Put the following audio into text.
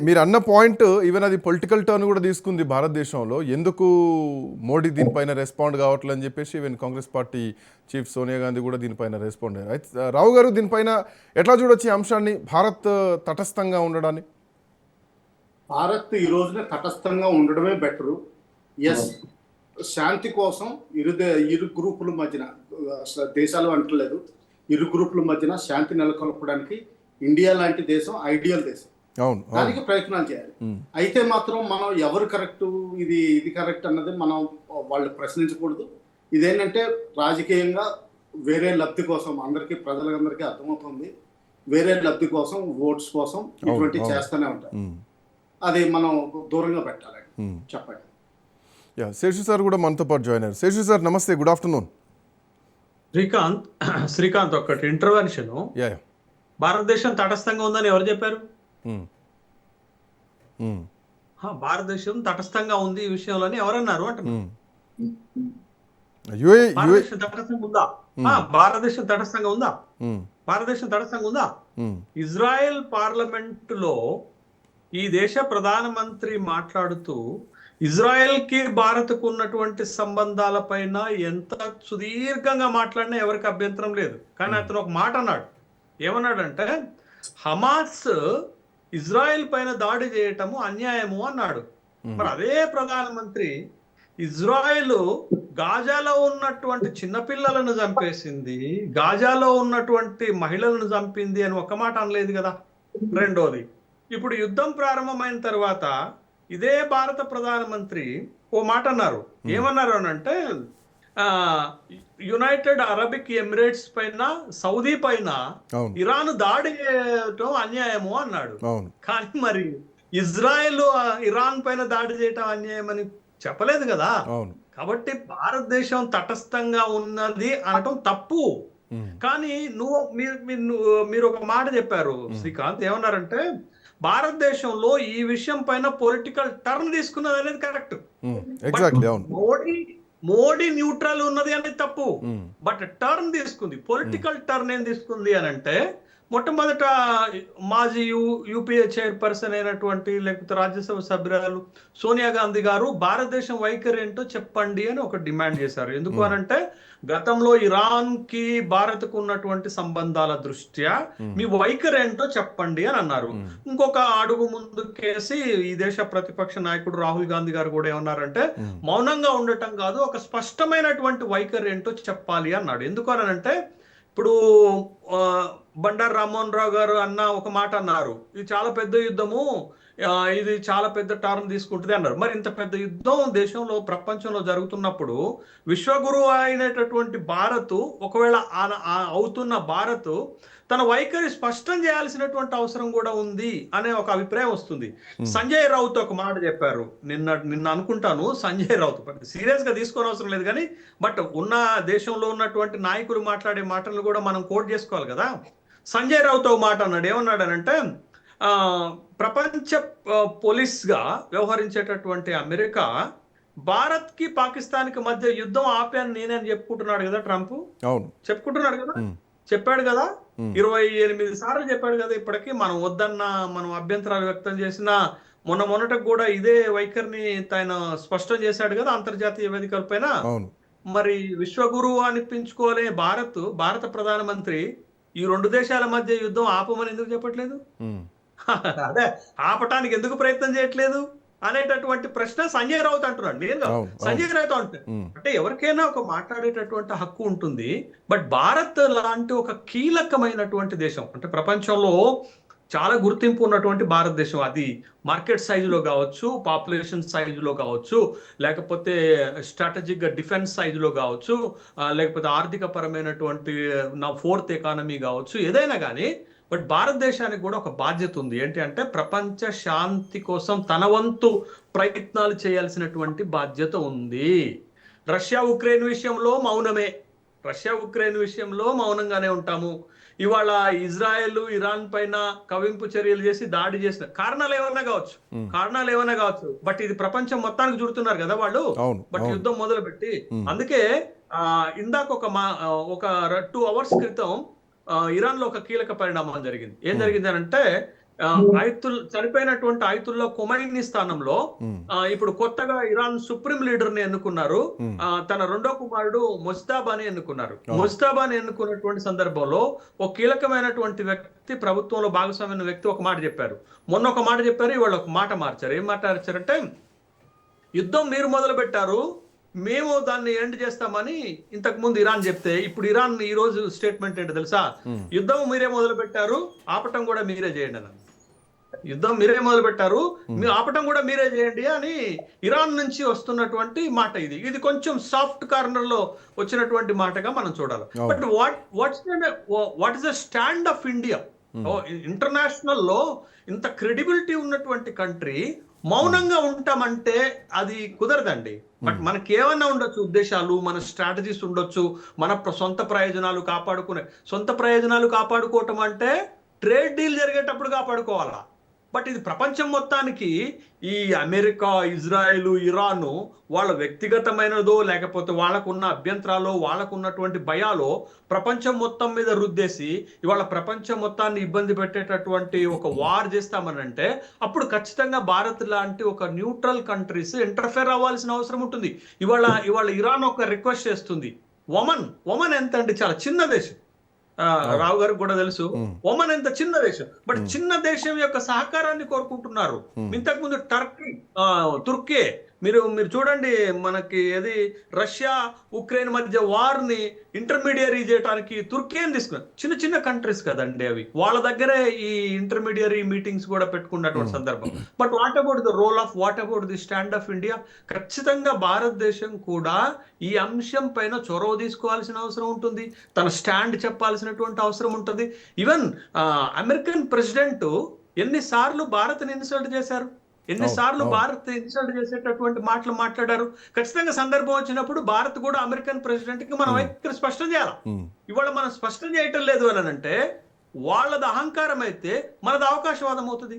మీరు అన్న point even అది పొలిటికల్ టర్న్ కూడా తీసుకుంది భారతదేశంలో. ఎందుకు మోడీ దీనిపైన రెస్పాండ్ కావట్లేదు అని చెప్పేసి even Congress party chief Sonia Gandhi కూడా దీనిపైన రెస్పాండ్ అయ్యారు. అయితే రావు గారు దీనిపైన ఎట్లా చూడొచ్చు ఈ అంశాన్ని, భారత్ తటస్థంగా ఉండడాన్ని? భారత్ ఈ రోజున తటస్థంగా ఉండడమే బెటరు. ఎస్, శాంతి కోసం ఇరు గ్రూపుల మధ్యన, దేశాలు అంటలేదు, ఇరు గ్రూపుల మధ్యన శాంతి నెలకొల్పడానికి ఇండియా లాంటి దేశం ఐడియల్ దేశం. దానికి ప్రయత్నాలు చేయాలి. అయితే మాత్రం మనం ఎవరు కరెక్ట్, ఇది కరెక్ట్ అన్నది మనం వాళ్ళు ప్రశ్నించకూడదు. ఇదేంటంటే రాజకీయంగా వేరే లబ్ధి కోసం, ప్రజలందరికీ అర్థమవుతుంది, వేరే లబ్ధి కోసం, ఓట్స్ కోసం ఇటువంటి చేస్తూనే ఉంటారు. అది మనం దూరంగా పెట్టాలి. చెప్పండి. శేషు సార్ కూడా మనతో పాటు జాయిన్ అయ్యారు. శేషు సార్ నమస్తే, గుడ్ ఆఫ్టర్నూన్. శ్రీకాంత్ ఒకటి ఇంటర్వెన్షన్. భారతదేశం తటస్థంగా ఉందని ఎవరు చెప్పారు? భారతదేశం తటస్థంగా ఉంది ఈ విషయంలోని ఎవరన్నారు అంటున్నారు. భారతదేశం తటస్థంగా ఉందా? భారతదేశం తటస్థంగా ఉందా? భారతదేశం తటస్థంగా ఉందా? ఇజ్రాయెల్ పార్లమెంట్ లో ఈ దేశ ప్రధానమంత్రి మాట్లాడుతూ ఇజ్రాయెల్ కి భారత్ కు ఉన్నటువంటి సంబంధాల పైన ఎంత సుదీర్ఘంగా మాట్లాడినా ఎవరికి అభ్యంతరం లేదు. కానీ అతను ఒక మాట అన్నాడు. ఏమన్నాడంటే, హమాస్ ఇజ్రాయెల్ పైన దాడి చేయటము అన్యాయము అన్నాడు. మరి అదే ప్రధానమంత్రి ఇజ్రాయెల్ గాజాలో ఉన్నటువంటి చిన్నపిల్లలను చంపేసింది, గాజాలో ఉన్నటువంటి మహిళలను చంపింది అని ఒక మాట అనలేదు కదా. రెండోది, ఇప్పుడు యుద్ధం ప్రారంభమైన తర్వాత ఇదే భారత ప్రధానమంత్రి ఓ మాట అన్నారు. ఏమన్నారు అనంటే, యునైటెడ్ అరబిక్ ఎమిరేట్స్ పైన, సౌదీ పైన ఇరాన్ దాడి చేయటం అన్యాయము అన్నాడు. కానీ మరి ఇజ్రాయెల్ ఇరాన్ పైన దాడి చేయటం అన్యాయం అని చెప్పలేదు కదా. కాబట్టి భారతదేశం తటస్థంగా ఉన్నది అనటం తప్పు. కానీ మీరు ఒక మాట చెప్పారు శ్రీకాంత్. ఏమన్నారంటే, భారతదేశంలో ఈ విషయం పైన పొలిటికల్ టర్న్ తీసుకున్నది అనేది కరెక్ట్. మోడీ న్యూట్రల్ ఉన్నది అనేది తప్పు. బట్ టర్న్ తీసుకుంది, పొలిటికల్ టర్న్ ఏం తీసుకుంది అని అంటే, మొట్టమొదట మాజీ యూపీఏ చైర్పర్సన్ అయినటువంటి, లేకపోతే రాజ్యసభ సభ్యురాలు సోనియా గాంధీ గారు భారతదేశం వైఖరి ఏంటో చెప్పండి అని ఒక డిమాండ్ చేశారు. ఎందుకు అనంటే, గతంలో ఇరాన్ కి భారత్ కు ఉన్నటువంటి సంబంధాల దృష్ట్యా మీ వైఖరి ఏంటో చెప్పండి అని అన్నారు. ఇంకొక అడుగు ముందుకేసి ఈ దేశ ప్రతిపక్ష నాయకుడు రాహుల్ గాంధీ గారు కూడా ఏమన్నారంటే, మౌనంగా ఉండటం కాదు, ఒక స్పష్టమైనటువంటి వైఖరి ఏంటో చెప్పాలి అన్నాడు. ఎందుకు అనంటే, ఇప్పుడు బండారు రామ్మోహన్ రావు గారు అన్న ఒక మాట అన్నారు, ఇది చాలా పెద్ద యుద్ధము, ఇది చాలా పెద్ద టర్న్ తీసుకుంటుంది అన్నారు. మరి ఇంత పెద్ద యుద్ధం దేశంలో, ప్రపంచంలో జరుగుతున్నప్పుడు విశ్వగురువు అయినటువంటి భారత్, ఒకవేళ అవుతున్న భారత్ తన వైఖరి స్పష్టం చేయాల్సినటువంటి అవసరం కూడా ఉంది అనే ఒక అభిప్రాయం వస్తుంది. సంజయ్ రౌత్ ఒక మాట చెప్పారు నిన్న అనుకుంటాను. సంజయ్ రౌత్ సీరియస్ గా తీసుకోని అవసరం లేదు కానీ, బట్ ఉన్న దేశంలో ఉన్నటువంటి నాయకులు మాట్లాడే మాటలు కూడా మనం కోట్ చేసుకోవాలి కదా. సంజయ్ రౌత్ ఒక మాట అన్నాడు. ఏమన్నాడనంటే, ప్రపంచ పోలీస్ గా వ్యవహరించేటటువంటి అమెరికా భారత్ కి పాకిస్తాన్ కి మధ్య యుద్ధం ఆపాను నేనని చెప్పుకుంటున్నాడు కదా ట్రంప్. చెప్పుకుంటున్నాడు కదా, చెప్పాడు కదా, 28 సార్లు చెప్పాడు కదా. ఇప్పటికీ మనం వద్దన్నా, మనం అభ్యంతరాలు వ్యక్తం చేసినా, మొన్నటికి కూడా ఇదే వైఖరిని ఆయన స్పష్టం చేశాడు కదా అంతర్జాతీయ వేదికల పైన. మరి విశ్వగురువు అనిపించుకోలే భారత ప్రధానమంత్రి ఈ రెండు దేశాల మధ్య యుద్ధం ఆపమని ఎందుకు చెప్పట్లేదు? అదే ఆపటానికి ఎందుకు ప్రయత్నం చేయట్లేదు అనేటటువంటి ప్రశ్న సంజయ్ రౌత్ అంటున్నాడు. నేను సంజయ్ రౌత్ అంటే ఎవరికైనా ఒక మాట్లాడేటటువంటి హక్కు ఉంటుంది. బట్ భారత్ లాంటి ఒక కీలకమైనటువంటి దేశం, అంటే ప్రపంచంలో చాలా గుర్తింపు ఉన్నటువంటి భారతదేశం, అది మార్కెట్ సైజులో కావచ్చు, పాపులేషన్ సైజులో కావచ్చు, లేకపోతే స్ట్రాటజిక్ డిఫెన్స్ సైజులో కావచ్చు, లేకపోతే ఆర్థిక పరమైనటువంటి నా 4th ఎకానమీ కావచ్చు, ఏదైనా కానీ. బట్ భారతదేశానికి కూడా ఒక బాధ్యత ఉంది. ఏంటి అంటే, ప్రపంచ శాంతి కోసం తన వంతు ప్రయత్నాలు చేయాల్సినటువంటి బాధ్యత ఉంది. రష్యా ఉక్రెయిన్ విషయంలో మౌనంగానే ఉంటాము. ఇవాళ ఇజ్రాయెల్ ఇరాన్ పైన కవింపు చర్యలు చేసి దాడి చేసిన కారణాలు ఏమైనా కావచ్చు, బట్ ఇది ప్రపంచం మొత్తానికి చూడుతున్నారు కదా వాళ్ళు. బట్ యుద్ధం మొదలు పెట్టి, అందుకే ఇందాక ఒక 2 hours క్రితం ఇరాన్ లో ఒక కీలక పరిణామం జరిగింది. ఏం జరిగింది అంటే, చనిపోయినటువంటి ఆయుతుల్లో ఖొమైనీ స్థానంలో ఇప్పుడు కొత్తగా ఇరాన్ సుప్రీం లీడర్ ని ఎన్నుకున్నారు. తన రెండో కుమారుడు ముజ్తాబాని ఎన్నుకున్నారు. ముజ్తాబాని ఎన్నుకున్నటువంటి సందర్భంలో ఒక కీలకమైనటువంటి వ్యక్తి, ప్రభుత్వంలో భాగస్వామ్య వ్యక్తి ఒక మాట చెప్పారు. మొన్న ఒక మాట చెప్పారు, ఇవాళ ఒక మాట మార్చారు. ఏం మాట మార్చారంటే, యుద్ధం మీరు మొదలు పెట్టారు, మేము దాన్ని ఎండ్ చేస్తామని ఇంతకు ముందు ఇరాన్ చెప్తే, ఇప్పుడు ఇరాన్ ఈ రోజు స్టేట్మెంట్ ఏంటో తెలుసా? యుద్ధం మీరే మొదలు పెట్టారు, ఆపటం కూడా మీరే చేయండి అని. యుద్ధం మీరే మొదలు పెట్టారు, మీరు ఆపటం కూడా మీరే చేయండి అని ఇరాన్ నుంచి వస్తున్నటువంటి మాట. ఇది కొంచెం సాఫ్ట్ కార్నర్ లో వచ్చినటువంటి మాటగా మనం చూడాలి. But what is the stand of India? International లో ఇంత క్రెడిబిలిటీ ఉన్నటువంటి కంట్రీ మౌనంగా ఉంటామంటే అది కుదరదండి. బట్ మనకి ఏమన్నా ఉండొచ్చు ఉద్దేశాలు, మన స్ట్రాటజీస్ ఉండొచ్చు, మన సొంత ప్రయోజనాలు కాపాడుకోవటం అంటే ట్రేడ్ డీల్ జరిగేటప్పుడు కాపాడుకోవాలా. బట్ ఇది ప్రపంచం మొత్తానికి ఈ అమెరికా, ఇజ్రాయెల్, ఇరాన్ వాళ్ళ వ్యక్తిగతమైనదో లేకపోతే వాళ్ళకున్న అభ్యంతరాలు, వాళ్ళకున్నటువంటి భయాలో ప్రపంచం మొత్తం మీద రుద్దేసి ఇవాళ ప్రపంచం మొత్తాన్ని ఇబ్బంది పెట్టేటటువంటి ఒక వార్ చేస్తామనంటే అప్పుడు ఖచ్చితంగా భారత్ లాంటి ఒక న్యూట్రల్ కంట్రీస్ ఇంటర్ఫేర్ అవ్వాల్సిన అవసరం ఉంటుంది. ఇవాళ ఇరాన్ ఒక రిక్వెస్ట్ చేస్తుంది. ఒమన్ ఎంత అంటే చాలా చిన్న దేశం, రావు గారికి కూడా తెలుసు. ఒమన్ ఎంత చిన్న దేశం, బట్ చిన్న దేశం యొక్క సహకారాన్ని కోరుకుంటున్నారు. ఇంతకు ముందు తుర్కీ మీరు చూడండి, మనకి ఏది రష్యా ఉక్రెయిన్ మధ్య వార్ ని ఇంటర్మీడియరీ చేయడానికి తుర్కీని తీసుకున్నారు. చిన్న కంట్రీస్ కదండి అవి, వాళ్ళ దగ్గరే ఈ ఇంటర్మీడియరీ మీటింగ్స్ కూడా పెట్టుకున్నటువంటి సందర్భం. But what about the stand of India? ఖచ్చితంగా భారతదేశం కూడా ఈ అంశం పైన చొరవ తీసుకోవాల్సిన అవసరం ఉంటుంది, తన స్టాండ్ చెప్పాల్సినటువంటి అవసరం ఉంటుంది. ఈవెన్ అమెరికన్ ప్రెసిడెంట్ ఎన్నిసార్లు భారత్ని ఇన్సల్ట్ చేశారు, ఎన్నిసార్లు భారత్ ఇన్సల్ట్ చేసేటటువంటి మాటలు మాట్లాడారు. ఖచ్చితంగా సందర్భం వచ్చినప్పుడు భారత్ కూడా అమెరికన్ ప్రెసిడెంట్ కి మనం వైఖరి స్పష్టం చేయాలి. ఇవాళ మనం స్పష్టం చేయటం లేదు అని అంటే వాళ్ళది అహంకారం అయితే మనది అవకాశవాదం అవుతుంది.